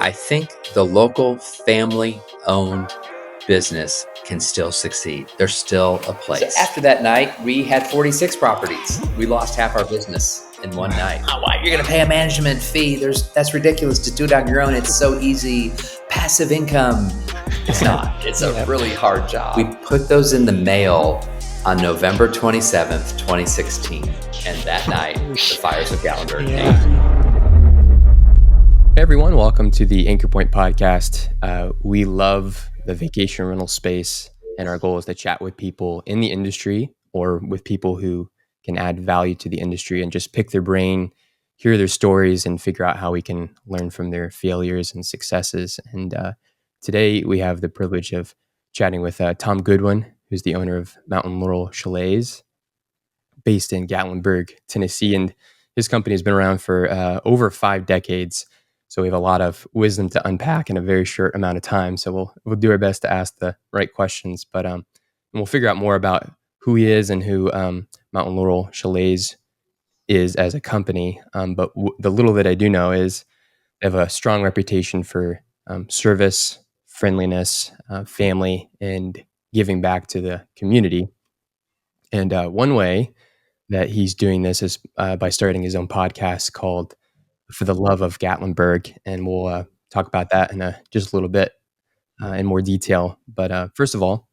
I think the local family-owned business can still succeed. There's still a place. So after that night, we had 46 properties. We lost half our business in one night. Oh, why? You're going to pay a management fee. That's ridiculous. Just do it on your own. It's so easy. Passive income. It's not. It's a really hard job. We put those in the mail on November 27th, 2016. And that night, the fires of Gatlinburg came. Hey everyone, welcome to the Ankerpoint podcast. We love the vacation rental space, and our goal is to chat with people in the industry or with people who can add value to the industry and just pick their brain, hear their stories, and figure out how we can learn from their failures and successes. And today we have the privilege of chatting with Tom Goodwin, who's the owner of Mountain Laurel Chalets, based in Gatlinburg, Tennessee. And his company has been around for over 5 decades. So we have a lot of wisdom to unpack in a very short amount of time. So we'll do our best to ask the right questions, but and we'll figure out more about who he is and who Mountain Laurel Chalets is as a company. But the little that I do know is they have a strong reputation for service, friendliness, family, and giving back to the community. And one way that he's doing this is by starting his own podcast called For the Love of Gatlinburg, and we'll talk about that in just a little bit in more detail. But first of all,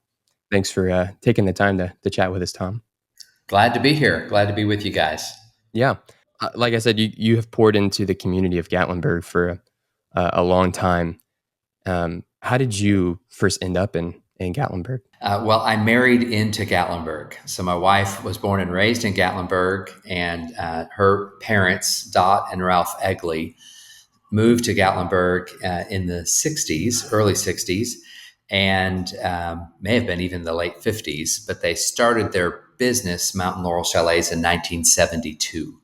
thanks for taking the time to chat with us, Tom. Glad to be here. Glad to be with you guys. Yeah. Like I said, you have poured into the community of Gatlinburg for a long time. How did you first end up in Gatlinburg? Well, I married into Gatlinburg. So my wife was born and raised in Gatlinburg, and her parents, Dot and Ralph Egley, moved to Gatlinburg in the 60s, early 60s, and may have been even the late 50s, but they started their business, Mountain Laurel Chalets, in 1972.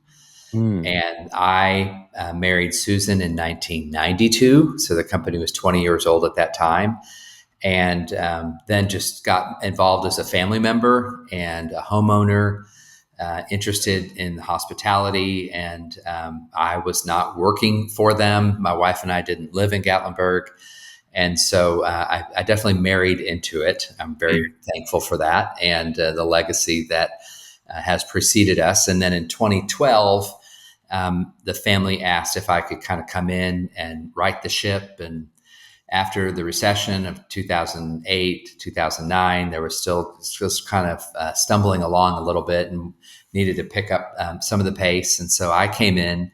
And I married Susan in 1992. So the company was 20 years old at that time. And then just got involved as a family member and a homeowner, interested in hospitality. And I was not working for them. My wife and I didn't live in Gatlinburg. And so I definitely married into it. I'm very thankful for that and the legacy that has preceded us. And then in 2012, the family asked if I could kind of come in and right the ship. And after the recession of 2008, 2009, there was still just kind of stumbling along a little bit and needed to pick up some of the pace. And so I came in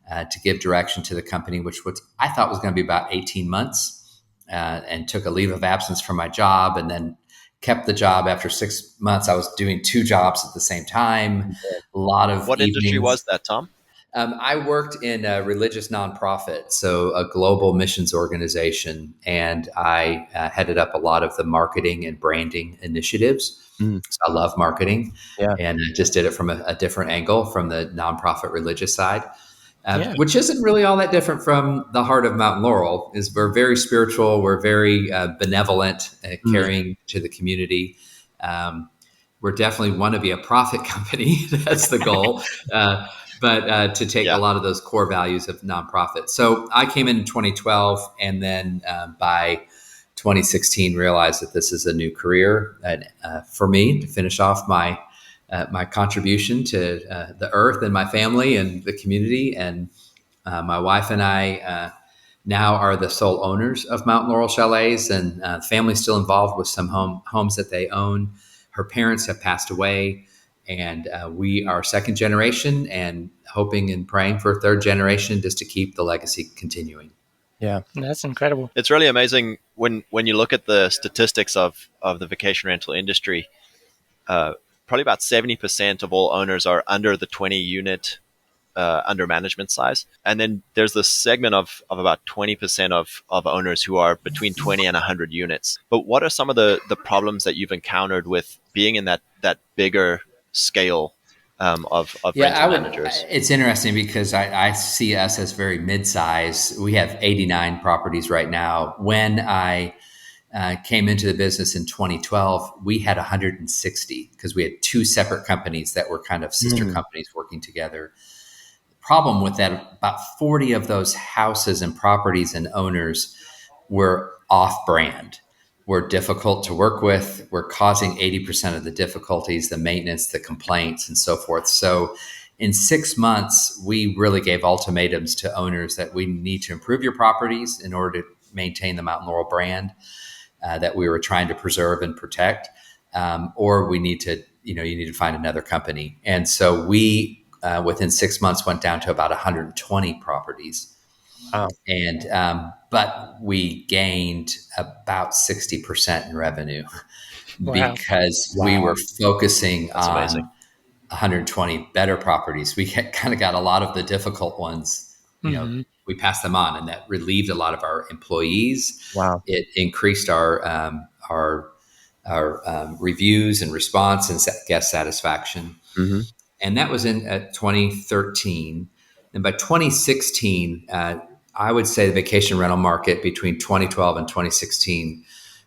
to give direction to the company, which I thought was going to be about 18 months, and took a leave of absence from my job and then kept the job. After 6 months, I was doing 2 jobs at the same time. A lot of What evenings. Industry was that, Tom? I worked in a religious nonprofit, so a global missions organization, and I headed up a lot of the marketing and branding initiatives. So I love marketing, and I just did it from a different angle, from the nonprofit religious side, which isn't really all that different from the heart of Mountain Laurel. Is we're very spiritual, we're very benevolent, caring to the community. We're definitely want to be a profit company. That's the goal. But to take a lot of those core values of nonprofit. So I came in 2012, and then by 2016 realized that this is a new career for me to finish off my contribution to the earth and my family and the community. And my wife and I now are the sole owners of Mountain Laurel Chalets, and family's still involved with some homes that they own. Her parents have passed away. And we are second generation and hoping and praying for third generation just to keep the legacy continuing. Yeah, that's incredible. It's really amazing when you look at the statistics of the vacation rental industry. Probably about 70% of all owners are under the 20 unit under management size. And then there's this segment of about 20% of owners who are between 20 and 100 units. But what are some of the problems that you've encountered with being in that bigger scale of rental managers? It's interesting because I see us as very mid-size. We have 89 properties right now. When I came into the business in 2012, we had 160 because we had 2 separate companies that were kind of sister companies working together. problem with that, about 40 of those houses and properties and owners were off-brand, were difficult to work with, were causing 80% of the difficulties, the maintenance, the complaints, and so forth. So in 6 months, we really gave ultimatums to owners that we need to improve your properties in order to maintain the Mountain Laurel brand that we were trying to preserve and protect, or we need to, you need to find another company. And so we, within 6 months, went down to about 120 properties. Wow. And but we gained about 60% in revenue because we were focusing That's on amazing. 120 better properties. We kind of got a lot of the difficult ones, we passed them on, and that relieved a lot of our employees. Wow. It increased our reviews and response and guest satisfaction. Mm-hmm. And that was in 2013. And by 2016, I would say the vacation rental market between 2012 and 2016,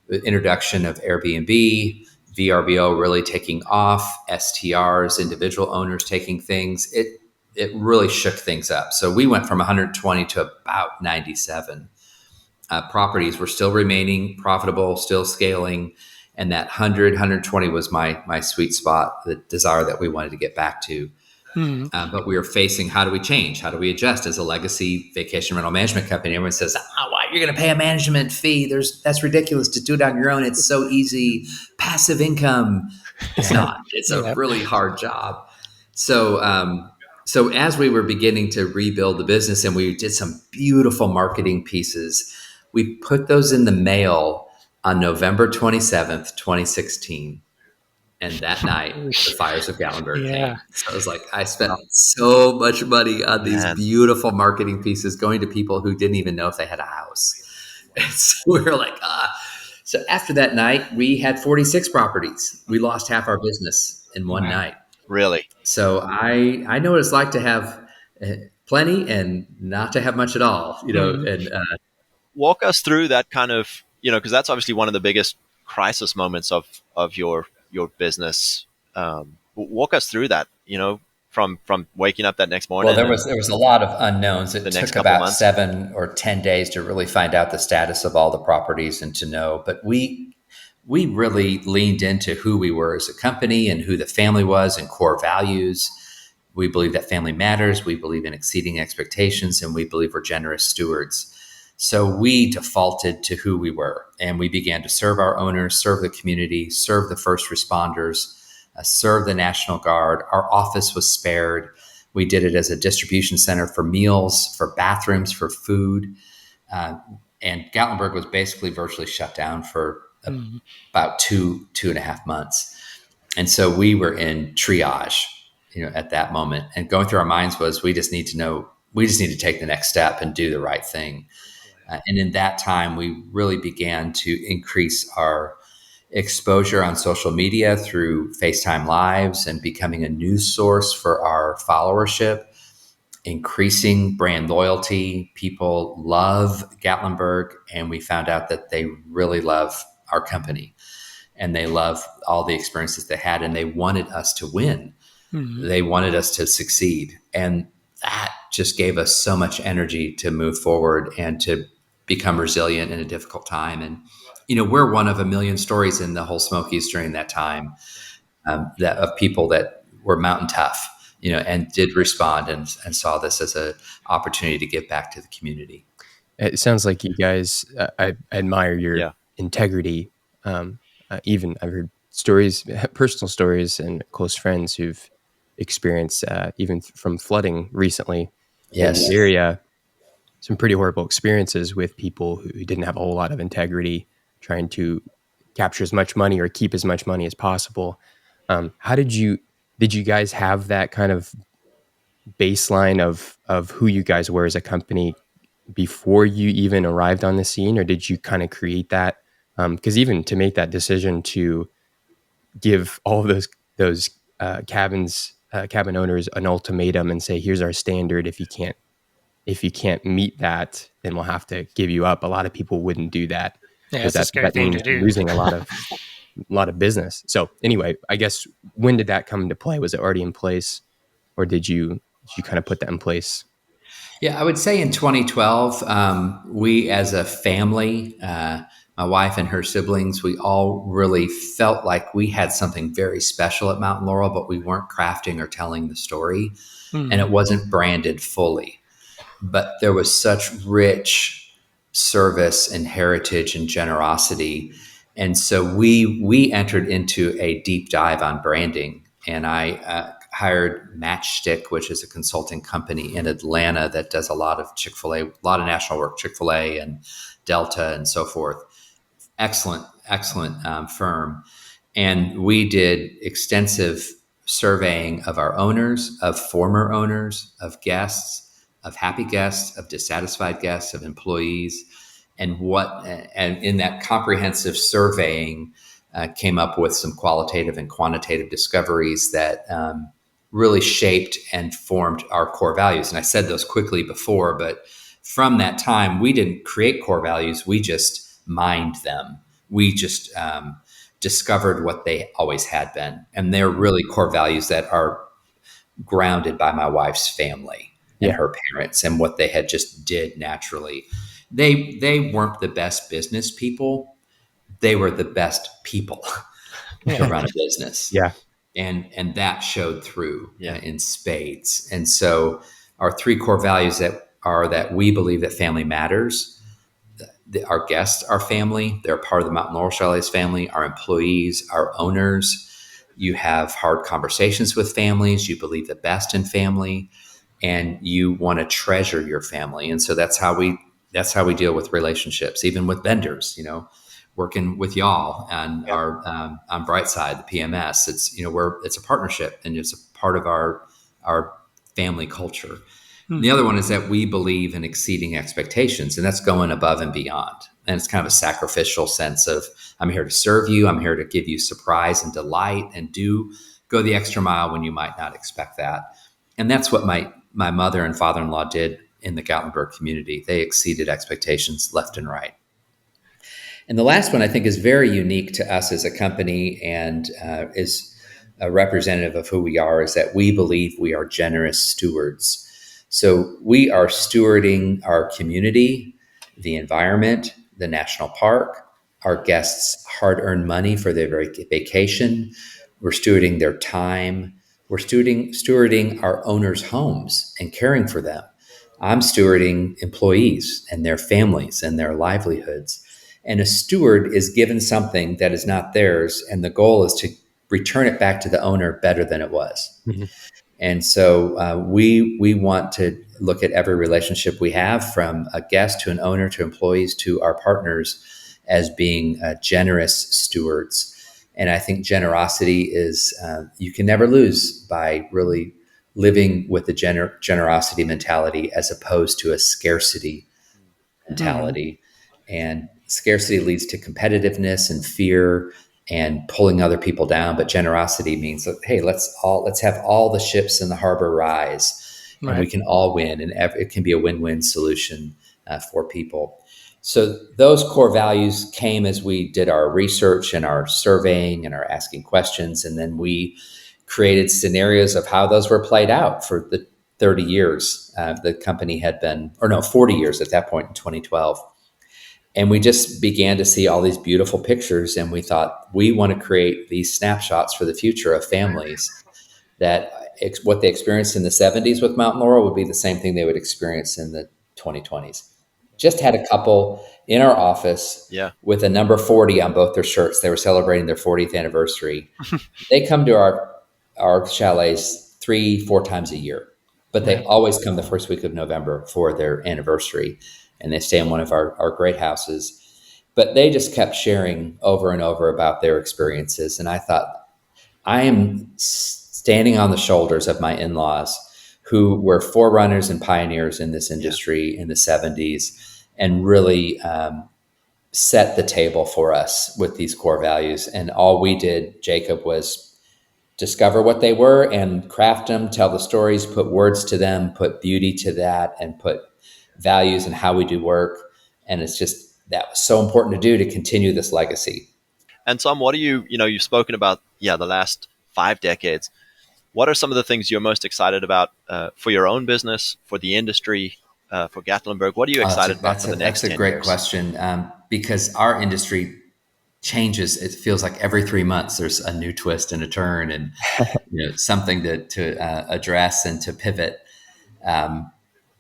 the introduction of Airbnb, VRBO really taking off, STRs, individual owners taking things, it really shook things up. So we went from 120 to about 97 properties. Were still remaining profitable, still scaling. And that 120 was my sweet spot, the desire that we wanted to get back to. But we were facing, how do we change? How do we adjust as a legacy vacation rental management company? Everyone says, why you're going to pay a management fee? That's ridiculous to do it on your own. It's so easy. Passive income. It's not. It's a really hard job. So as we were beginning to rebuild the business, and we did some beautiful marketing pieces, we put those in the mail on November 27th, 2016. And that night, the fires of Gatlinburg came. So it was like, I spent so much money on these beautiful marketing pieces going to people who didn't even know if they had a house. And so we were like, So after that night, we had 46 properties. We lost half our business in one night. Really? So I know what it's like to have plenty and not to have much at all, and walk us through that kind of, because that's obviously one of the biggest crisis moments of your business. Walk us through that, from waking up that next morning. Well, there was a lot of unknowns. It took about 7 or 10 days to really find out the status of all the properties and to know. But we really leaned into who we were as a company and who the family was and core values. We believe that family matters. We believe in exceeding expectations, and we believe we're generous stewards. So we defaulted to who we were, and we began to serve our owners, serve the community, serve the first responders, serve the National Guard. Our office was spared. We did it as a distribution center for meals, for bathrooms, for food. And Gatlinburg was basically virtually shut down for about 2.5 months. And so we were in triage, at that moment. And going through our minds was, we just need to take the next step and do the right thing. And in that time, we really began to increase our exposure on social media through FaceTime Lives and becoming a news source for our followership, increasing brand loyalty. People love Gatlinburg, and we found out that they really love our company, and they love all the experiences they had, and they wanted us to win. They wanted us to succeed. And that just gave us so much energy to move forward and to become resilient in a difficult time. And, we're one of a million stories in the whole Smokies during that time, that of people that were mountain tough, and did respond and saw this as an opportunity to give back to the community. It sounds like you guys, I admire your integrity. Even I've heard stories, personal stories, and close friends who've experienced, even from flooding recently in the area, some pretty horrible experiences with people who didn't have a whole lot of integrity, trying to capture as much money or keep as much money as possible. How did you guys have that kind of baseline of who you guys were as a company before you even arrived on the scene, or did you kind of create that? Because even to make that decision to give all of those cabin owners an ultimatum and say, here's our standard, if you can't meet that, then we'll have to give you up. A lot of people wouldn't do that, because that means losing a lot of business. So anyway, I guess, when did that come into play? Was it already in place, or did you did you kind of put that in place? Yeah, I would say in 2012, we as a family, my wife and her siblings, we all really felt like we had something very special at Mountain Laurel, but we weren't crafting or telling the story, and it wasn't branded fully. But there was such rich service and heritage and generosity. And so we entered into a deep dive on branding, and I hired Matchstick, which is a consulting company in Atlanta that does a lot of Chick-fil-A, a lot of national work, Chick-fil-A and Delta and so forth. Excellent firm. And we did extensive surveying of our owners, of former owners, of guests, of happy guests, of dissatisfied guests, of employees, and in that comprehensive surveying came up with some qualitative and quantitative discoveries that really shaped and formed our core values. And I said those quickly before, but from that time, we didn't create core values. We just mined them. We just discovered what they always had been. And they're really core values that are grounded by my wife's family and her parents and what they had just did naturally. They weren't the best business people. They were the best people to run a business. Yeah. And that showed through in spades. And so our three core values that we believe that family matters. Our guests are family. They're part of the Mountain Laurel Chalets family. Our employees, our owners. You have hard conversations with families. You believe the best in family, and you want to treasure your family. And so that's how we deal with relationships, even with vendors. Working with y'all and our on Brightside, the PMS. It's it's a partnership, and it's a part of our family culture. The other one is that we believe in exceeding expectations, and that's going above and beyond. And it's kind of a sacrificial sense of, I'm here to serve you. I'm here to give you surprise and delight, and go the extra mile when you might not expect that. And that's what my mother and father-in-law did in the Gatlinburg community. They exceeded expectations left and right. And the last one I think is very unique to us as a company, and is a representative of who we are, is that we believe we are generous stewards. So we are stewarding our community, the environment, the national park, our guests' hard-earned money for their vacation. We're stewarding their time. We're stewarding our owners' homes and caring for them. I'm stewarding employees and their families and their livelihoods. And a steward is given something that is not theirs, and the goal is to return it back to the owner better than it was. Mm-hmm. And so we want to look at every relationship we have, from a guest to an owner to employees to our partners, as being generous stewards. And I think generosity is, you can never lose by really living with the generosity mentality as opposed to a scarcity mentality. Mm-hmm. And scarcity leads to competitiveness and fear and pulling other people down. But generosity means, hey, let's have all the ships in the harbor rise, and we can all win, and it can be a win-win solution for people. So those core values came as we did our research and our surveying and our asking questions, and then we created scenarios of how those were played out for the 30 years the company had been, 40 years at that point in 2012. And we just began to see all these beautiful pictures, and we thought, we want to create these snapshots for the future of families, that what they experienced in the 70s with Mountain Laurel would be the same thing they would experience in the 2020s. Just had a couple in our office with a number 40 on both their shirts. They were celebrating their 40th anniversary. They come to our chalets 3-4 times a year, but they always come the first week of November for their anniversary. And they stay in one of our great houses. But they just kept sharing over and over about their experiences. And I thought, I am standing on the shoulders of my in-laws, who were forerunners and pioneers in this industry in the 70s, and really set the table for us with these core values. And all we did, Jacob, was discover what they were and craft them, tell the stories, put words to them, put beauty to that, and put values and how we do work. And it's just, that was so important to do to continue this legacy. And Tom, what do you've spoken about, the last 5 decades. what are some of the things you're most excited about for your own business, for the industry, for Gatlinburg? What are you excited about for the next 10 years? That's a great question, because our industry changes. It feels like every 3 months there's a new twist and a turn, and something to address and to pivot.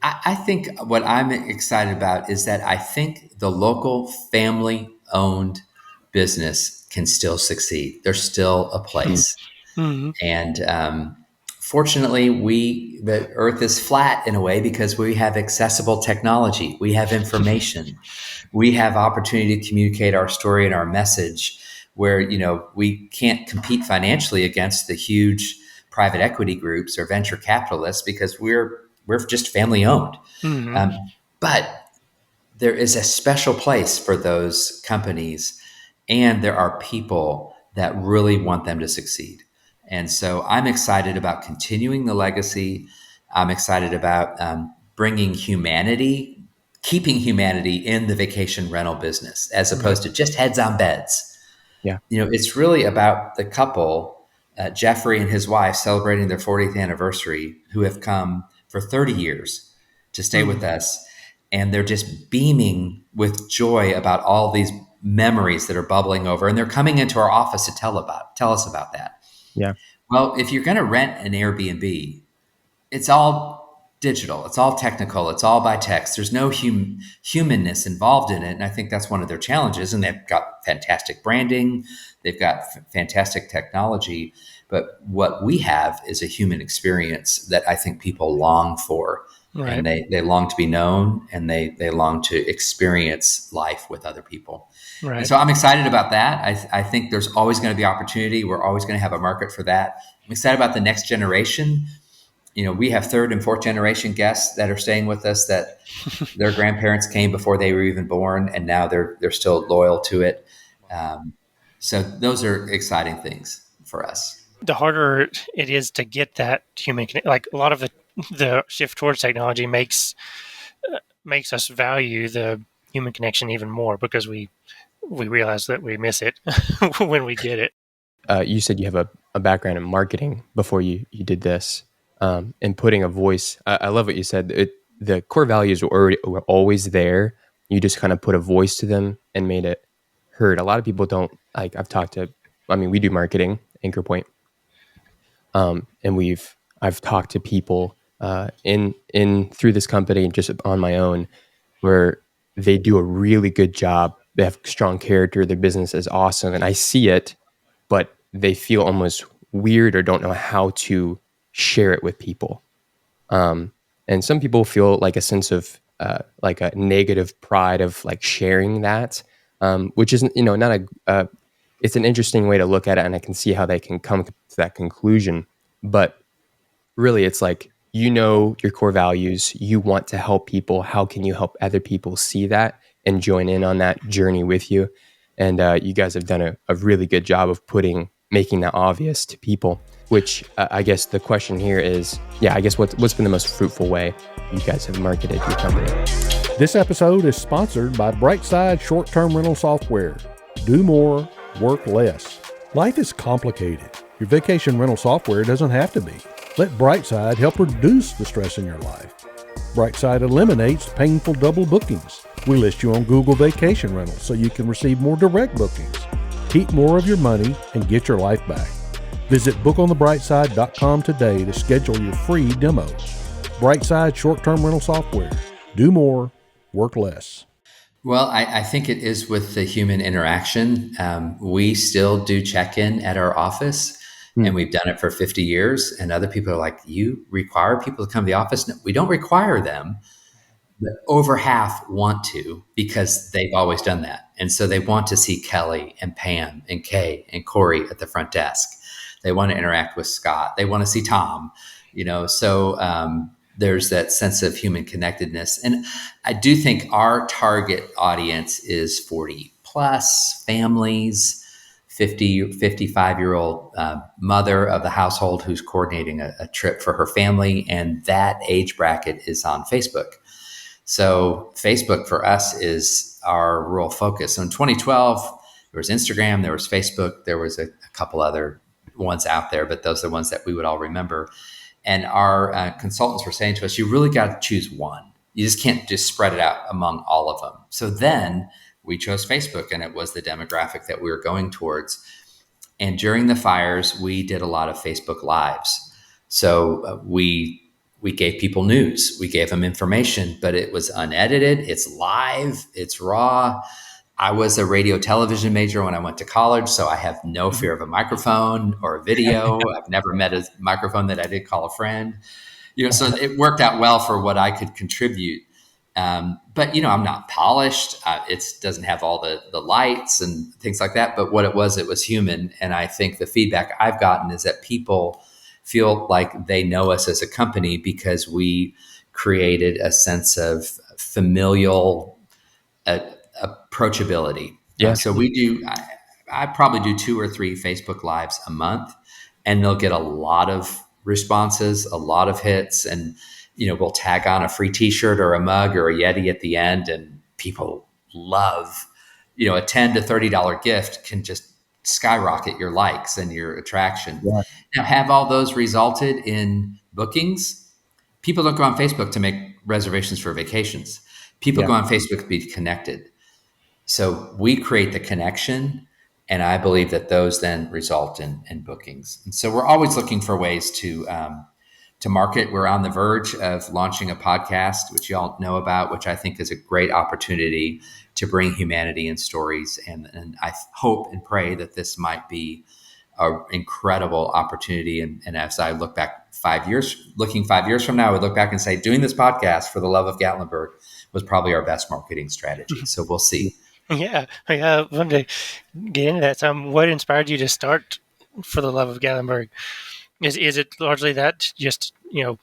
I think what I'm excited about is that I think the local family-owned business can still succeed. There's still a place. Mm-hmm. And fortunately, the earth is flat in a way because we have accessible technology. We have information. We have opportunity to communicate our story and our message where, we can't compete financially against the huge private equity groups or venture capitalists because we're just family owned. Mm-hmm. But there is a special place for those companies, and there are people that really want them to succeed. And so I'm excited about continuing the legacy. I'm excited about bringing humanity, keeping humanity in the vacation rental business, as opposed to just heads on beds. Yeah. It's really about the couple, Jeffrey and his wife, celebrating their 40th anniversary, who have come for 30 years to stay with us. And they're just beaming with joy about all these memories that are bubbling over. And they're coming into our office to tell us about that. Yeah. Well, if you're going to rent an Airbnb, it's all digital. It's all technical. It's all by text. There's no humanness involved in it. And I think that's one of their challenges. And they've got fantastic branding. They've got fantastic technology. But what we have is a human experience that I think people long for. Right. And they long to be known, and they long to experience life with other people. Right. And so I'm excited about that. I think there's always going to be opportunity. We're always going to have a market for that. I'm excited about the next generation. We have third and fourth generation guests that are staying with us that their grandparents came before they were even born, and now they're still loyal to it. So those are exciting things for us. The harder it is to get that human like a lot of the shift towards technology makes us value the human connection even more, because we realize that we miss it when we get it. You said you have a background in marketing before you did this, and putting a voice. I love what you said. The core values were always there. You just kind of put a voice to them and made it heard. A lot of people don't like. We do marketing, Ankerpoint, and I've talked to people in through this company and just on my own, where they do a really good job. They have strong character. Their business is awesome, and I see it, but they feel almost weird or don't know how to share it with people. And some people feel like a sense of like a negative pride of like sharing that, which isn't, not it's an interesting way to look at it, and I can see how they can come to that conclusion. But really, it's like, your core values, you want to help people. How can you help other people see that and join in on that journey with you? And you guys have done a really good job of making that obvious to people, which I guess the question here is, what's been the most fruitful way you guys have marketed your company? This episode is sponsored by Brightside Short-Term Rental Software. Do more, work less. Life is complicated. Your vacation rental software doesn't have to be. Let Brightside help reduce the stress in your life. Brightside eliminates painful double bookings. We list you on Google Vacation Rentals so you can receive more direct bookings. Keep more of your money and get your life back. Visit bookonthebrightside.com today to schedule your free demo. Brightside Short-Term Rental Software. Do more, work less. Well, I think it is with the human interaction. We still do check-in at our office, and we've done it for 50 years. And other people are like, you require people to come to the office? No, we don't require them, but over half want to, because they've always done that. And so they want to see Kelly and Pam and Kay and Corey at the front desk. They want to interact with Scott. They want to see Tom, so there's that sense of human connectedness. And I do think our target audience is 40 plus families, 50, 55-year-old mother of the household who's coordinating a trip for her family. And that age bracket is on Facebook. So Facebook for us is our real focus. So in 2012, there was Instagram, there was Facebook, there was a couple other ones out there, but those are the ones that we would all remember. And our consultants were saying to us, you really got to choose one. You just can't just spread it out among all of them. So then we chose Facebook, and it was the demographic that we were going towards. And during the fires, we did a lot of Facebook Lives. So we gave people news, we gave them information, but it was unedited, it's live, it's raw. I was a radio television major when I went to college, so I have no fear of a microphone or a video. I've never met a microphone that I did call a friend. So it worked out well for what I could contribute. But I'm not polished. It doesn't have all the lights and things like that. But what it was human. And I think the feedback I've gotten is that people feel like they know us as a company because we created a sense of familial approachability. Yeah. So we do, I probably do 2 or 3 Facebook Lives a month, and they'll get a lot of responses, a lot of hits. And, we'll tag on a free t-shirt or a mug or a Yeti at the end, and people love, a $10 to $30 gift can just skyrocket your likes and your attraction. Yeah. Now, have all those resulted in bookings? People don't go on Facebook to make reservations for vacations. People go on Facebook to be connected. So we create the connection, and I believe that those then result in bookings. And so we're always looking for ways to market. We're on the verge of launching a podcast, which you all know about, which I think is a great opportunity to bring humanity and stories. And I hope and pray that this might be an incredible opportunity. And as I look back 5 years from now, I would look back and say, doing this podcast for the love of Gatlinburg was probably our best marketing strategy. So we'll see. Yeah, I wanted to get into that. What inspired you to start For the Love of Gatlinburg? Is it largely that just sharing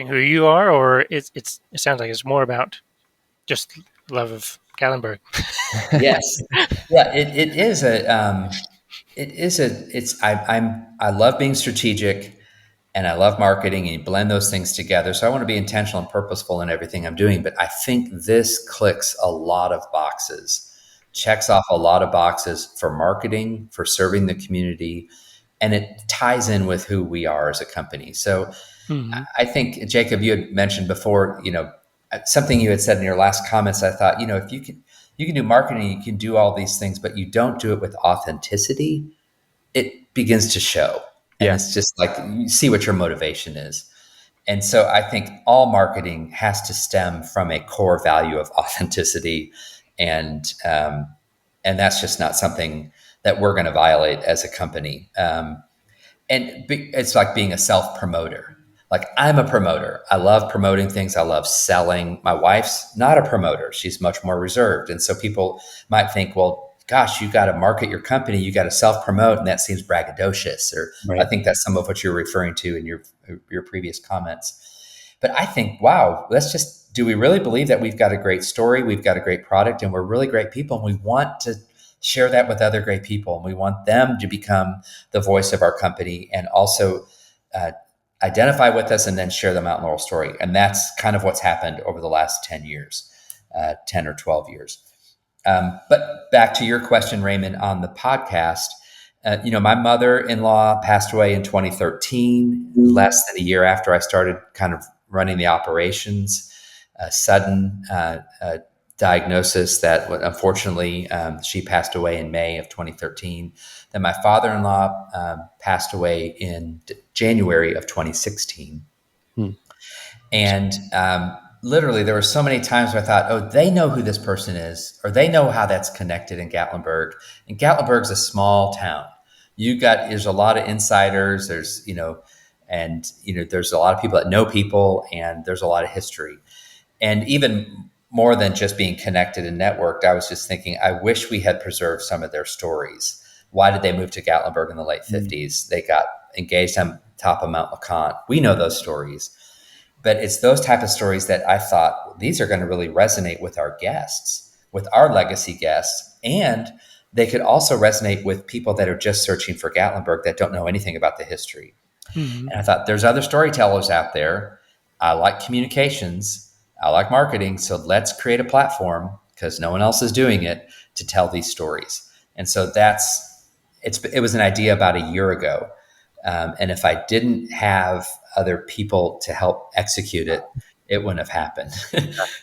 who you are, or it sounds like it's more about just love of Gatlinburg? Yes, yeah, I love being strategic. And I love marketing, and you blend those things together. So I want to be intentional and purposeful in everything I'm doing. But I think this clicks a lot of boxes, checks off a lot of boxes for marketing, for serving the community, and it ties in with who we are as a company. So I think, Jacob, you had mentioned before, something you had said in your last comments. I thought, if you can do marketing, you can do all these things, but you don't do it with authenticity, it begins to show. And it's just like, you see what your motivation is. And so I think all marketing has to stem from a core value of authenticity. And that's just not something that we're going to violate as a company. And it's like being a self-promoter. Like, I'm a promoter. I love promoting things. I love selling. My wife's not a promoter. She's much more reserved. And so people might think, well, gosh, you got to market your company, you got to self-promote, and that seems braggadocious. Or right. I think that's some of what you're referring to in your previous comments. But I think, wow, do we really believe that we've got a great story, we've got a great product, and we're really great people, and we want to share that with other great people, and we want them to become the voice of our company and also identify with us and then share the Mountain Laurel story. And that's kind of what's happened over the last 10 years, 10 or 12 years. But back to your question, Raymond, on the podcast, my mother-in-law passed away in 2013, less than a year after I started kind of running the operations. A sudden diagnosis that unfortunately she passed away in May of 2013. Then my father-in-law passed away in January of 2016. And literally, there were so many times where I thought, oh, they know who this person is, or they know how that's connected in Gatlinburg. And Gatlinburg's a small town. There's a lot of insiders. There's a lot of people that know people, and there's a lot of history. And even more than just being connected and networked, I was just thinking, I wish we had preserved some of their stories. Why did they move to Gatlinburg in the late 50s? They got engaged on top of Mount LeConte. We know those stories. But it's those type of stories that I thought, well, these are going to really resonate with our guests, with our legacy guests. And they could also resonate with people that are just searching for Gatlinburg that don't know anything about the history. And I thought, there's other storytellers out there. I like communications. I like marketing. So let's create a platform, because no one else is doing it, to tell these stories. And so it was an idea about a year ago. And if I didn't have other people to help execute it, it wouldn't have happened.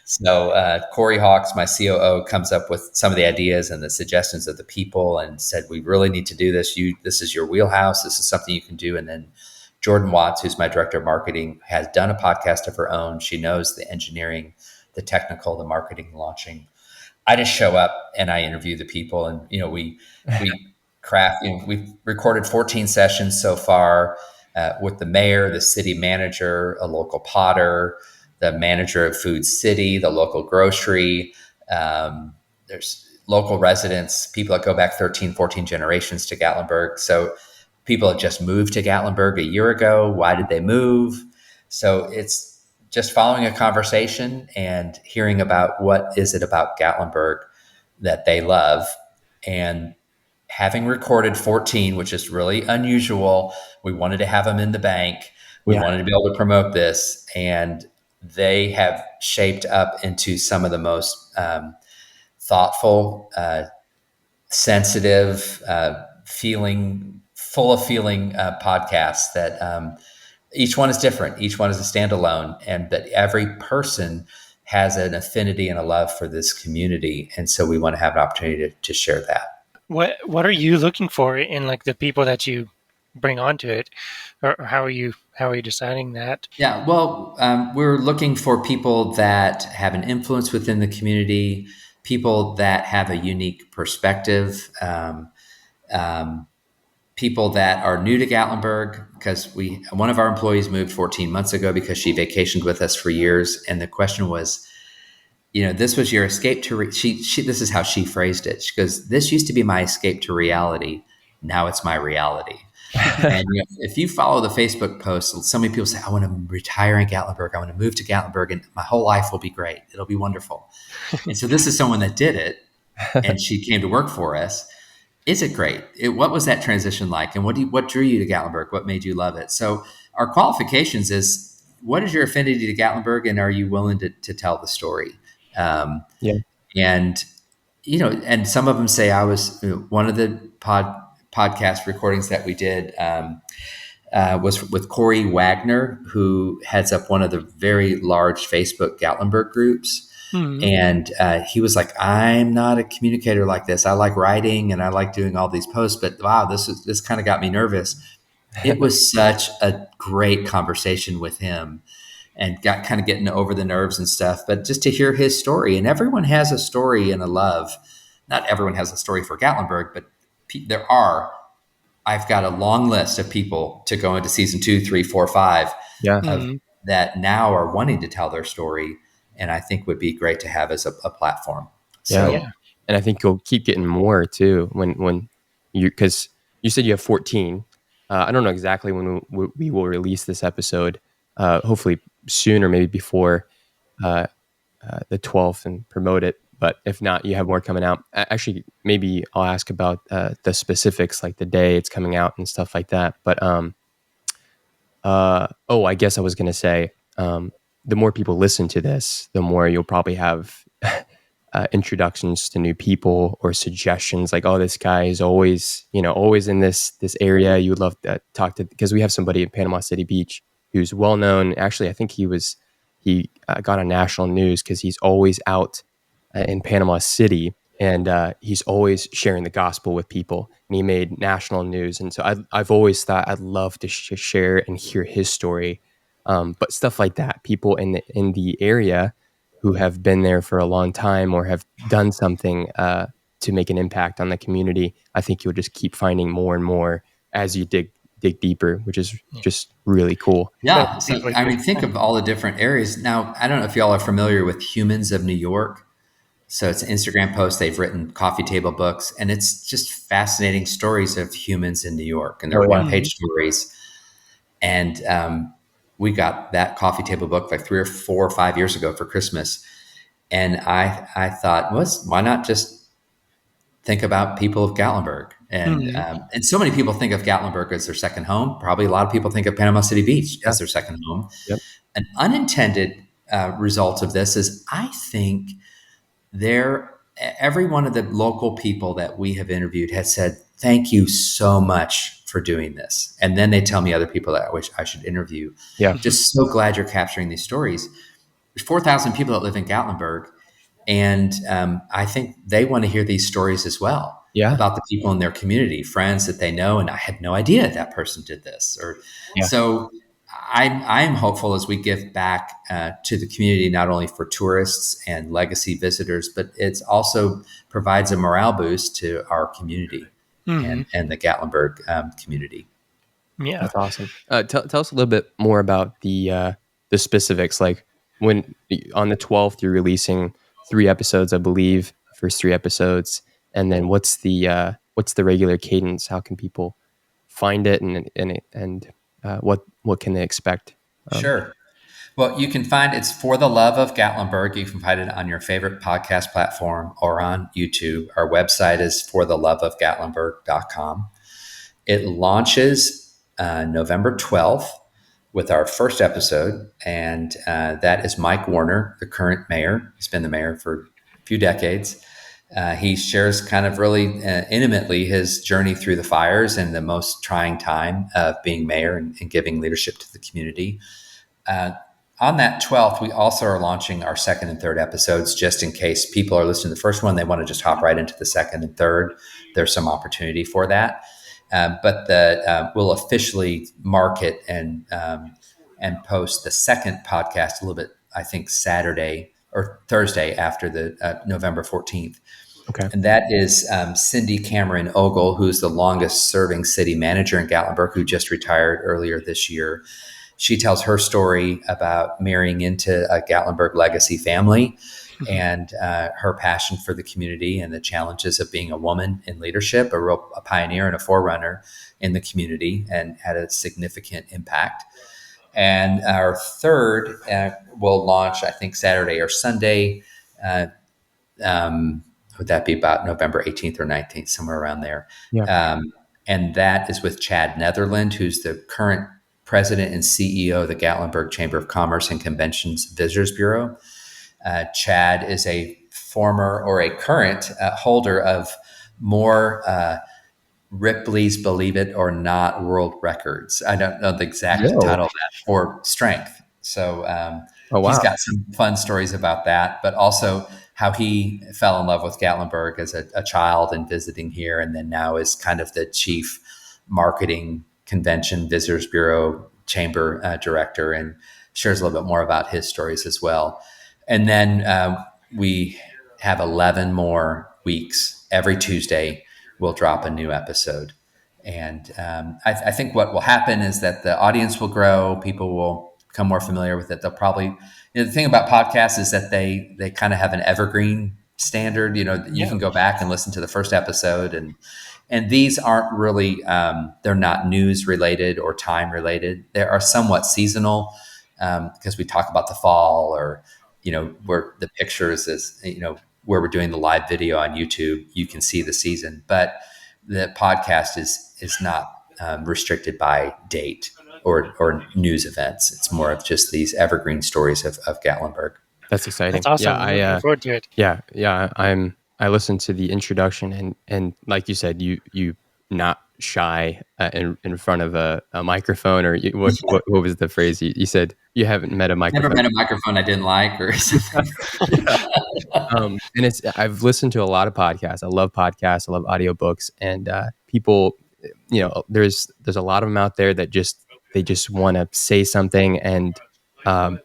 So Corey Hawks, my COO, comes up with some of the ideas and the suggestions of the people and said, we really need to do this. This is your wheelhouse. This is something you can do. And then Jordan Watts, who's my director of marketing, has done a podcast of her own. She knows the engineering, the technical, the marketing, launching. I just show up and I interview the people, and we craft. We've recorded 14 sessions so far with the mayor, the city manager, a local potter, the manager of Food City, the local grocery. There's local residents, people that go back 13, 14 generations to Gatlinburg. So people that just moved to Gatlinburg a year ago. Why did they move? So it's just following a conversation and hearing about what is it about Gatlinburg that they love. And having recorded 14, which is really unusual, we wanted to have them in the bank. We wanted to be able to promote this. And they have shaped up into some of the most thoughtful, sensitive, full of feeling podcasts that each one is different. Each one is a standalone, and that every person has an affinity and a love for this community. And so we want to have an opportunity to share that. What are you looking for in like the people that you bring onto it, or how are you deciding that? Yeah, well, we're looking for people that have an influence within the community, people that have a unique perspective, people that are new to Gatlinburg, because one of our employees moved 14 months ago because she vacationed with us for years, and the question was, this was your escape to this is how she phrased it. She goes, "This used to be my escape to reality. Now it's my reality." And if you follow the Facebook posts, so many people say, "I want to retire in Gatlinburg. I want to move to Gatlinburg, and my whole life will be great. It'll be wonderful." And so this is someone that did it, and she came to work for us. Is it great? What was that transition like? And what drew you to Gatlinburg? What made you love it? So our qualifications is, what is your affinity to Gatlinburg, and are you willing to tell the story? And and some of them say, I was one of the podcast recordings that we did was with Corey Wagner, who heads up one of the very large Facebook Gatlinburg groups. Mm-hmm. And he was like, "I'm not a communicator like this. I like writing and I like doing all these posts, but wow, this kind of got me nervous." It was such a great conversation with him, and got kind of getting over the nerves and stuff. But just to hear his story, and everyone has a story and a love. Not everyone has a story for Gatlinburg, but there are. I've got a long list of people to go into season 2, 3, 4, 5 that now are wanting to tell their story. And I think would be great to have as a platform. So, and I think you'll keep getting more too when because you said you have 14. I don't know exactly when we will release this episode. Hopefully soon or maybe before the 12th and promote it. But if not, you have more coming out. Actually, maybe I'll ask about the specifics, like the day it's coming out and stuff like that. But I guess I was going to say, the more people listen to this, the more you'll probably have introductions to new people or suggestions like, "Oh, this guy is always in this area. You would love to talk to," because we have somebody in Panama City Beach who's well known. Actually, I think he got on national news because he's always out in Panama City, and he's always sharing the gospel with people. And he made national news, and so I've always thought I'd love to share and hear his story. But stuff like that, people in the area who have been there for a long time or have done something to make an impact on the community, I think you'll just keep finding more and more as you dig deeper, which is just really cool. Yeah. So, think of all the different areas. Now, I don't know if y'all are familiar with Humans of New York. So it's an Instagram post. They've written coffee table books, and it's just fascinating stories of humans in New York, and they're one-page stories. And we got that coffee table book like 3 or 4 or 5 years ago for Christmas. And I thought, why not just think about people of Gatlinburg? And and so many people think of Gatlinburg as their second home. Probably a lot of people think of Panama City Beach as their second home. Yep. An unintended result of this is, I think every one of the local people that we have interviewed has said thank you so much for doing this. And then they tell me other people that I wish I should interview. Yeah. Just so glad you're capturing these stories. There's 4,000 people that live in Gatlinburg. And I think they want to hear these stories as well Yeah. about the people in their community, friends that they know. And I had no idea that person did this. Yeah. So I'm hopeful as we give back to the community, not only for tourists and legacy visitors, but it's also provides a morale boost to our community and the Gatlinburg community. Yeah. That's awesome. Tell us a little bit more about the specifics. Like when on the 12th, you're releasing 3 episodes, I believe, first 3 episodes. And then what's the regular cadence? How can people find it and what can they expect? Sure. Well, you can find it's For the Love of Gatlinburg. You can find it on your favorite podcast platform or on YouTube. Our website is fortheloveofgatlinburg.com. It launches November 12th with our first episode, and that is Mike Warner, the current mayor. He's been the mayor for a few decades. He shares kind of really intimately his journey through the fires and the most trying time of being mayor and giving leadership to the community. On that 12th, we also are launching our second and third episodes, just in case people are listening to the first one, they want to just hop right into the second and third. There's some opportunity for that. But we'll officially market and post the second podcast a little bit, I think, Saturday or Thursday after the November 14th. Okay. And that is Cindy Cameron Ogle, who's the longest serving city manager in Gatlinburg, who just retired earlier this year. She tells her story about marrying into a Gatlinburg legacy family and her passion for the community and the challenges of being a woman in leadership, a pioneer and a forerunner in the community, and had a significant impact. And our third will launch, I think, Saturday or Sunday. Would that be about November 18th or 19th, somewhere around there? Yeah. And that is with Chad Netherland, who's the current president and CEO of the Gatlinburg Chamber of Commerce and Conventions Visitors Bureau. Chad is a former or a current holder of more Ripley's Believe It or Not world records. I don't know the exact title of that, for strength. So Oh, wow. He's got some fun stories about that, but also how he fell in love with Gatlinburg as a child and visiting here, and then now is kind of the chief marketing convention visitors bureau chamber director, and shares a little bit more about his stories as well. And then we have 11 more weeks. Every Tuesday we'll drop a new episode. And I think what will happen is that the audience will grow, people will become more familiar with it. They'll probably, the thing about podcasts is that they kind of have an evergreen standard. You can go back and listen to the first episode, and these aren't really, they're not news related or time related. They are somewhat seasonal because we talk about the fall, or, where the pictures is, where we're doing the live video on YouTube, you can see the season, but the podcast is not restricted by date or news events. It's more of just these evergreen stories of Gatlinburg. That's exciting. That's awesome. Yeah, I'm looking forward to it. Yeah. I listened to the introduction, and like you said, you not shy in front of a microphone, or what was the phrase you said? You haven't met a microphone. Never met a microphone I didn't like, or something. And I've listened to a lot of podcasts. I love podcasts. I love audiobooks, and people, there's a lot of them out there that they just want to say something, and I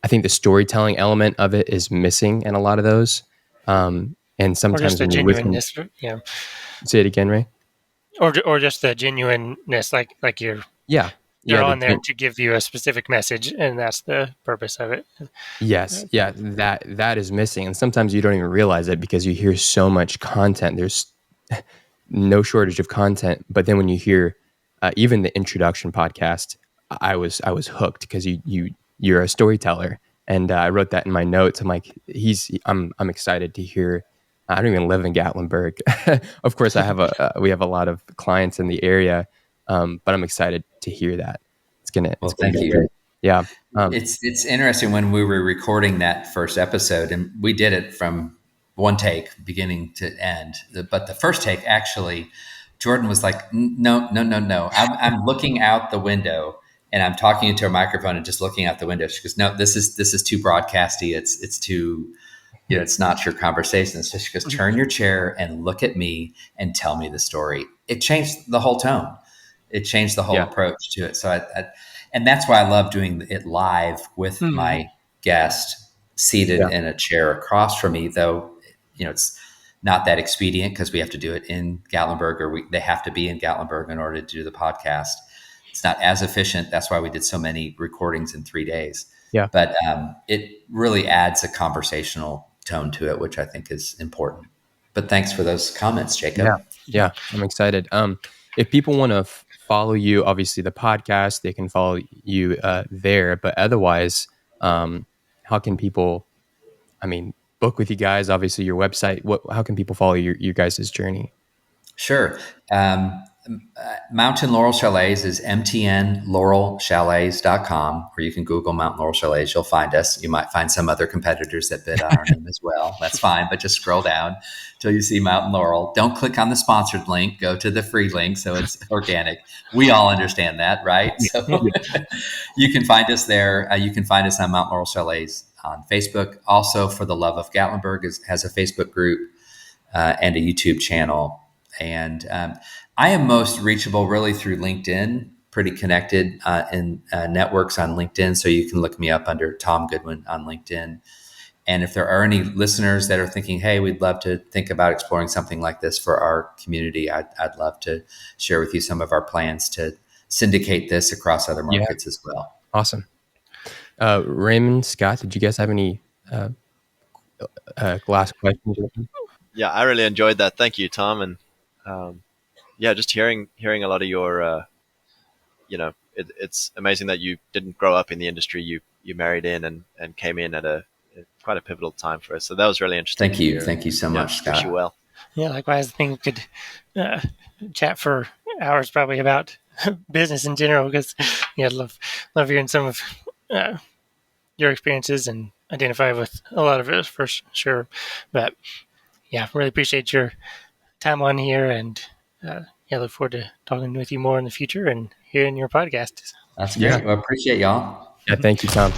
think the storytelling element of it is missing in a lot of those. And sometimes or just the when you're with them, genuineness. Yeah. say it again, Ray. Or just the genuineness, like you're on there to give you a specific message, and that's the purpose of it. Yes, yeah, that is missing, and sometimes you don't even realize it because you hear so much content. There's no shortage of content, but then when you hear even the introduction podcast, I was hooked because you're a storyteller, and I wrote that in my notes. I'm like, I'm excited to hear. I don't even live in Gatlinburg. Of course, we have a lot of clients in the area, but I'm excited to hear that. It's gonna thank be you. great. Yeah. It's interesting when we were recording that first episode, and we did it from one take, beginning to end. But the first take actually Jordan was like, no, no, no, no. I'm looking out the window and I'm talking into a microphone and just looking out the window. She goes, no, this is too broadcasty. It's too, it's not your conversation. So she goes, turn your chair and look at me and tell me the story. It changed the whole tone. It changed the whole approach to it. So and that's why I love doing it live with my guest seated in a chair across from me, though, it's not that expedient because we have to do it in Gatlinburg, or they have to be in Gatlinburg in order to do the podcast. It's not as efficient. That's why we did so many recordings in 3 days. Yeah. But it really adds a conversational tone to it, which I think is important. But thanks for those comments, Jacob. Yeah, I'm excited. If people want to follow you, obviously the podcast, they can follow you there. But otherwise, how can people, book with you guys? Obviously, your website. How can people follow your guys' journey? Sure. Mountain Laurel Chalets is mtnlaurelchalets.com, or you can Google Mountain Laurel Chalets. You'll find us. You might find some other competitors that bid on our name as well. That's fine, but just scroll down till you see Mountain Laurel. Don't click on the sponsored link. Go to the free link so it's organic. We all understand that, right? So you can find us there. You can find us on Mountain Laurel Chalets on Facebook. Also, For the Love of Gatlinburg has a Facebook group and a YouTube channel. And I am most reachable really through LinkedIn, pretty connected in networks on LinkedIn. So you can look me up under Tom Goodwin on LinkedIn. And if there are any listeners that are thinking, hey, we'd love to think about exploring something like this for our community, I'd love to share with you some of our plans to syndicate this across other markets as well. Awesome. Raymond, Scott, did you guys have any last questions? Yeah, I really enjoyed that. Thank you, Tom. And just hearing a lot of your, it's amazing that you didn't grow up in the industry. You married in and came in at quite a pivotal time for us. So that was really interesting. Thank you. Thank you so much, Scott. Wish you well. Yeah, likewise. I think we could chat for hours probably about business in general, because I'd love hearing some of your experiences and identify with a lot of it for sure. But yeah, really appreciate your time on here, and look forward to talking with you more in the future and hearing your podcast. That's great. Well, appreciate y'all. Yeah, thank you, Tom.